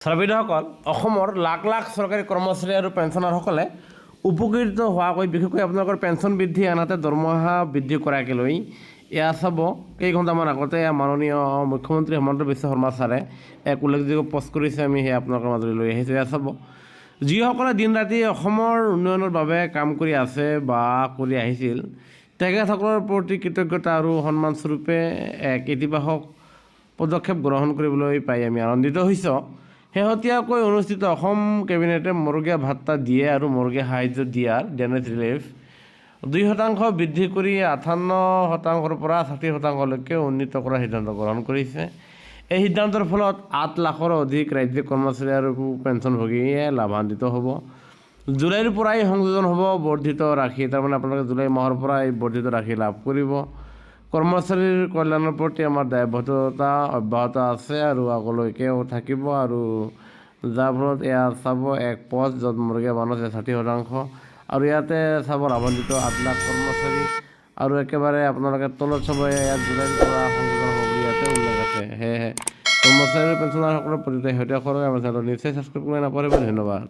ছাত্ৰবিদসকল অসমৰ লাখ লাখ চৰকাৰী কৰ্মচাৰী আৰু পেঞ্চনাৰসকলে উপকৃত হোৱাকৈ বিশেষকৈ আপোনালোকৰ পেঞ্চন বৃদ্ধি আনহাতে দৰমহা বৃদ্ধি কৰাকে লৈ এয়া চাব কেইঘণ্টামান আগতে মাননীয় মুখ্যমন্ত্ৰী হিমন্ত বিশ্ব শৰ্মা ছাৰে এক উল্লেখযোগ্য পোষ্ট কৰিছে। আমি সেয়া আপোনালোকৰ মাজলৈ লৈ আহিছোঁ। এয়া চাব যিসকলে দিন ৰাতি অসমৰ উন্নয়নৰ বাবে কাম কৰি আছে বা কৰি আহিছিল তেখেতসকলৰ প্ৰতি কৃতজ্ঞতা আৰু সন্মানস্বৰূপে এক ইতিবাচক পদক্ষেপ গ্ৰহণ কৰিবলৈ পাই আমি আনন্দিত হৈছোঁ। শেহতীয়াকৈ অনুষ্ঠিত অসম কেবিনেটে মৰুগীয়া ভাত্তা দিয়ে আৰু মৰুগীয়া সাহায্য দিয়াৰ ডেমেজ ৰিলিফ 2% বৃদ্ধি কৰি 58%ৰ পৰা 60%লৈকে উন্নীত কৰাৰ সিদ্ধান্ত গ্ৰহণ কৰিছে। এই সিদ্ধান্তৰ ফলত 8 লাখৰো অধিক ৰাজ্যিক কৰ্মচাৰী আৰু পেঞ্চনভোগীয়ে লাভান্বিত হ'ব। জুলাইৰ পৰাই সংযোজন হ'ব বৰ্ধিত ৰাশি, তাৰমানে আপোনালোকে জুলাই মাহৰ পৰা এই বৰ্ধিত ৰাশি লাভ কৰিব। কৰ্মচাৰীৰ কল্যাণৰ প্ৰতি আমাৰ দায়বদ্ধতা অব্যাহত আছে আৰু আগলৈকেও থাকিব। আৰু যাৰ ফলত এয়া চাব এক পোষ্ট য'ত মৰুগীয়া মানুহ 60% আৰু ইয়াতে চাব লাভান্বিত 8 লাখ কৰ্মচাৰী আৰু একেবাৰে আপোনালোকে তলত চাব ইয়াত জুলাইৰ পৰা সংযোজন হ'ব বুলি ইয়াতে উল্লেখ আছে। সেয়েহে কৰ্মচাৰী পেঞ্চনাৰসকলৰ প্ৰতি শেহতীয়া খৰচ আমাৰ চেনেলটো নিশ্চয় ছাবস্ক্ৰাইব কৰি নাপাহৰিব। ধন্যবাদ।